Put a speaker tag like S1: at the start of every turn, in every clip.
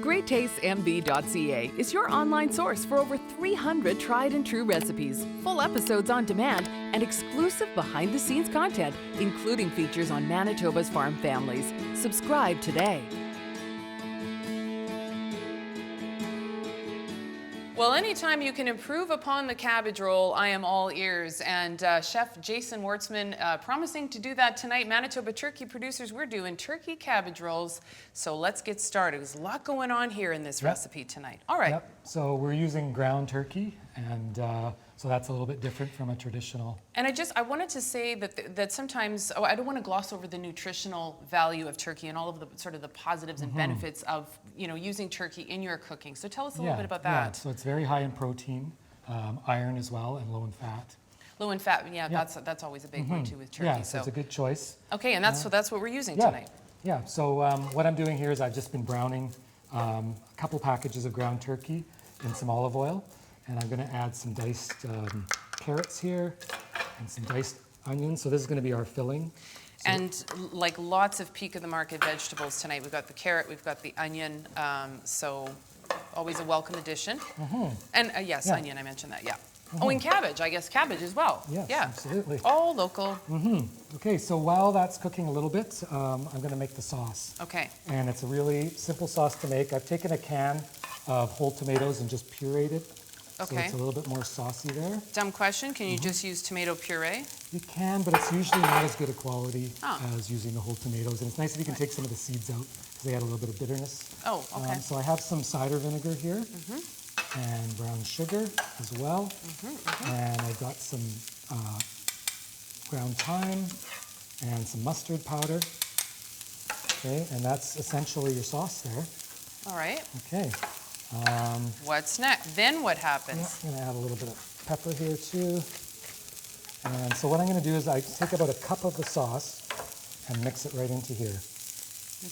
S1: GreatTastesMB.ca is your online source for over 300 tried and true recipes, full episodes on demand, and exclusive behind-the-scenes content, including features on Manitoba's farm families. Subscribe today.
S2: Well, anytime you can improve upon the cabbage roll, I am all ears. And Chef Jason Wartzman promising to do that tonight. Manitoba turkey producers, we're doing turkey cabbage rolls. So let's get started. There's a lot going on here in this recipe tonight. All right.
S3: Yep. So we're using ground turkey, and so that's a little bit different from a traditional.
S2: And I wanted to say that sometimes, I don't want to gloss over the nutritional value of turkey and all of the sort of the positives and benefits of, using turkey in your cooking. So tell us a little bit about that.
S3: Yeah, so it's very high in protein, iron as well, and low in fat.
S2: Low in fat, that's always a big one too with turkey.
S3: Yeah, so it's a good choice.
S2: Okay, and that's what we're using tonight.
S3: Yeah, so what I'm doing here is I've just been browning a couple packages of ground turkey in some olive oil, and I'm going to add some diced carrots here and some diced onions. So this is going to be our filling. So
S2: and like lots of peak of the market vegetables tonight. We've got the carrot, we've got the onion, so always a welcome addition. And yes, onion, I mentioned that, yeah. Oh, and cabbage, I guess cabbage as well.
S3: Yes,
S2: yeah,
S3: absolutely.
S2: All local.
S3: Okay, so while that's cooking a little bit, I'm going to make the sauce.
S2: Okay.
S3: And it's a really simple sauce to make. I've taken a can of whole tomatoes and just pureed it.
S2: Okay.
S3: So it's a little bit more saucy there.
S2: Dumb question, can you just use tomato puree?
S3: You can, but it's usually not as good a quality as using the whole tomatoes. And it's nice if you can take some of the seeds out, because they add a little bit of bitterness.
S2: Oh, okay.
S3: So I have some cider vinegar here, and brown sugar as well. And I've got some ground thyme and some mustard powder. Okay, and that's essentially your sauce there.
S2: All right.
S3: Okay.
S2: What's next? Then what happens?
S3: I'm going to add a little bit of pepper here too. And so what I'm going to do is I take about a cup of the sauce and mix it right into here.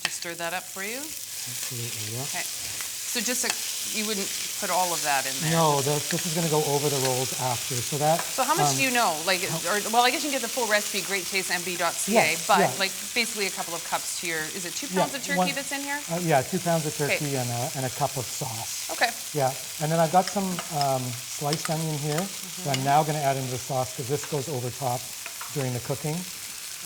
S2: Just stir that up for you?
S3: Absolutely, yeah.
S2: Okay. So just you wouldn't put all of that in there?
S3: No, this is going to go over the rolls after. So
S2: how much do you know? Like, well, I guess you can get the full recipe at GreatTastesMB.ca, but like basically a couple of cups to your, is it 2 pounds of turkey that's in here?
S3: Yeah, 2 pounds of turkey and a cup of sauce.
S2: Okay.
S3: Yeah, and then I've got some sliced onion here that I'm now going to add into the sauce because this goes over top during the cooking.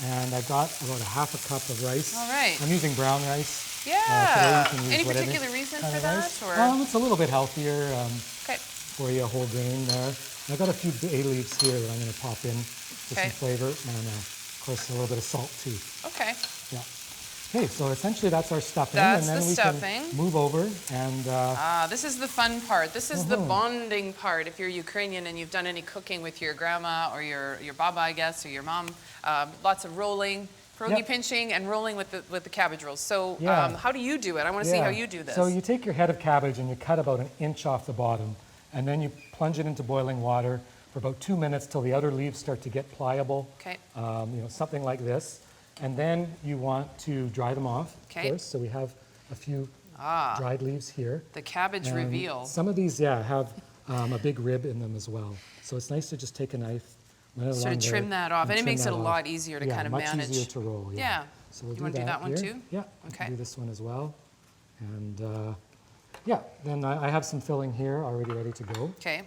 S3: And I've got about a half a cup of rice.
S2: All right.
S3: I'm using brown rice.
S2: Yeah. Any particular reason for that? Or?
S3: It's a little bit healthier
S2: okay.
S3: for you, a whole grain there. And I've got a few bay leaves here that I'm going to pop in for some flavor. And of course, a little bit of salt too.
S2: Okay.
S3: Yeah. Okay, so essentially that's our stuffing.
S2: That's
S3: and then
S2: the
S3: we
S2: stuffing.
S3: Can move over and...
S2: this is the fun part. This is the bonding part. If you're Ukrainian and you've done any cooking with your grandma or your baba, I guess, or your mom, lots of rolling, pierogi pinching, and rolling with the cabbage rolls. So how do you do it? I want to see how you do this.
S3: So you take your head of cabbage and you cut about an inch off the bottom, and then you plunge it into boiling water for about 2 minutes till the outer leaves start to get pliable.
S2: Okay.
S3: Something like this. And then you want to dry them off, of course. So we have a few dried leaves here.
S2: The cabbage reveal.
S3: Some of these, have a big rib in them as well. So it's nice to just take a knife,
S2: sort of trim that off, and it makes it a lot easier to kind of manage.
S3: Much easier to roll. Yeah. So we'll
S2: you want to do that one too?
S3: Yeah. Okay. Do this one as well, and then I have some filling here already ready to go.
S2: Okay.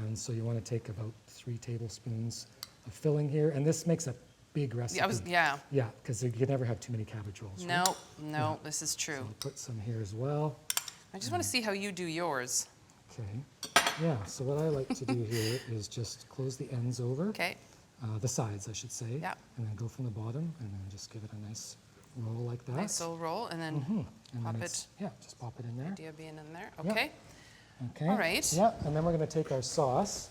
S3: And so you want to take about 3 tablespoons of filling here, and this makes a big recipe. Yeah, because you can never have too many cabbage rolls.
S2: No, this is true.
S3: So I'll put some here as well.
S2: I just want to see how you do yours.
S3: Okay. Yeah, so what I like to do here is just close the ends over.
S2: Okay.
S3: The sides, I should say.
S2: Yeah.
S3: And then go from the bottom and then just give it a nice roll like that.
S2: Nice little roll, and then pop it.
S3: Yeah, just pop it in there.
S2: Idea being in there. Okay.
S3: Okay.
S2: All right.
S3: Yeah, and then we're going to take our sauce,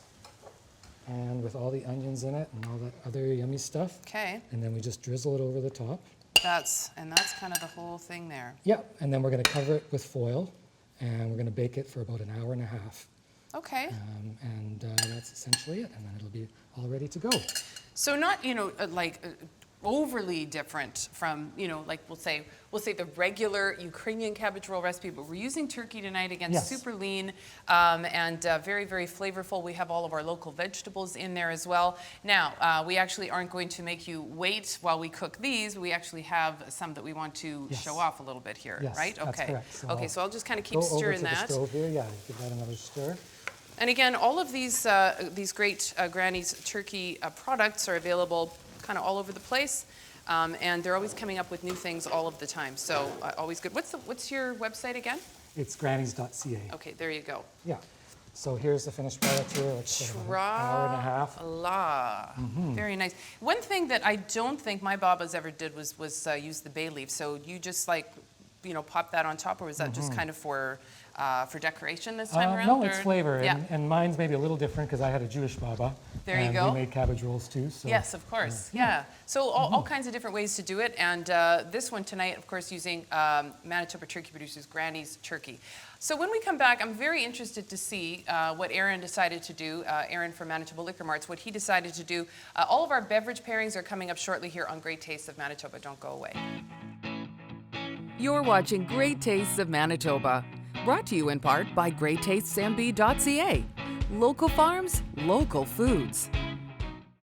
S3: and with all the onions in it and all that other yummy stuff.
S2: Okay.
S3: And then we just drizzle it over the top.
S2: That's kind of the whole thing there.
S3: Yeah, and then we're going to cover it with foil, and we're going to bake it for about an hour and a half.
S2: Okay.
S3: And that's essentially it, and then it'll be all ready to go.
S2: So not, overly different from, like we'll say the regular Ukrainian cabbage roll recipe, but we're using turkey tonight. Again,
S3: Yes.
S2: super lean and very, very flavorful. We have all of our local vegetables in there as well. Now, we actually aren't going to make you wait while we cook these. We actually have some that we want to
S3: Yes.
S2: show off a little bit here,
S3: Yes,
S2: right?
S3: that's
S2: Okay.
S3: correct.
S2: Okay, so I'll just kind of keep
S3: Go over
S2: stirring
S3: to the
S2: that.
S3: stove here. Yeah, give that another stir.
S2: And again, all of these great Granny's turkey products are available kind of all over the place. And they're always coming up with new things all of the time. So always good. What's your website again?
S3: It's grannies.ca.
S2: Okay, there you go.
S3: Yeah. So here's the finished product here. Like about an hour and a half.
S2: La. Very nice. One thing that I don't think my babas ever did was use the bay leaf. So you just pop that on top, or was that just kind of for decoration this time around?
S3: No, it's flavor.
S2: Yeah.
S3: And mine's maybe a little different because I had a Jewish baba.
S2: There you
S3: and
S2: go.
S3: we made cabbage rolls too. So.
S2: Yes, of course. Yeah. So all kinds of different ways to do it. And this one tonight, of course, using Manitoba Turkey Producers Granny's Turkey. So when we come back, I'm very interested to see what Aaron decided to do. Aaron from Manitoba Liquor Marts, what he decided to do. All of our beverage pairings are coming up shortly here on Great Tastes of Manitoba. Don't go away.
S1: You're watching Great Tastes of Manitoba, brought to you in part by GreatTastesMB.ca. Local farms, local foods.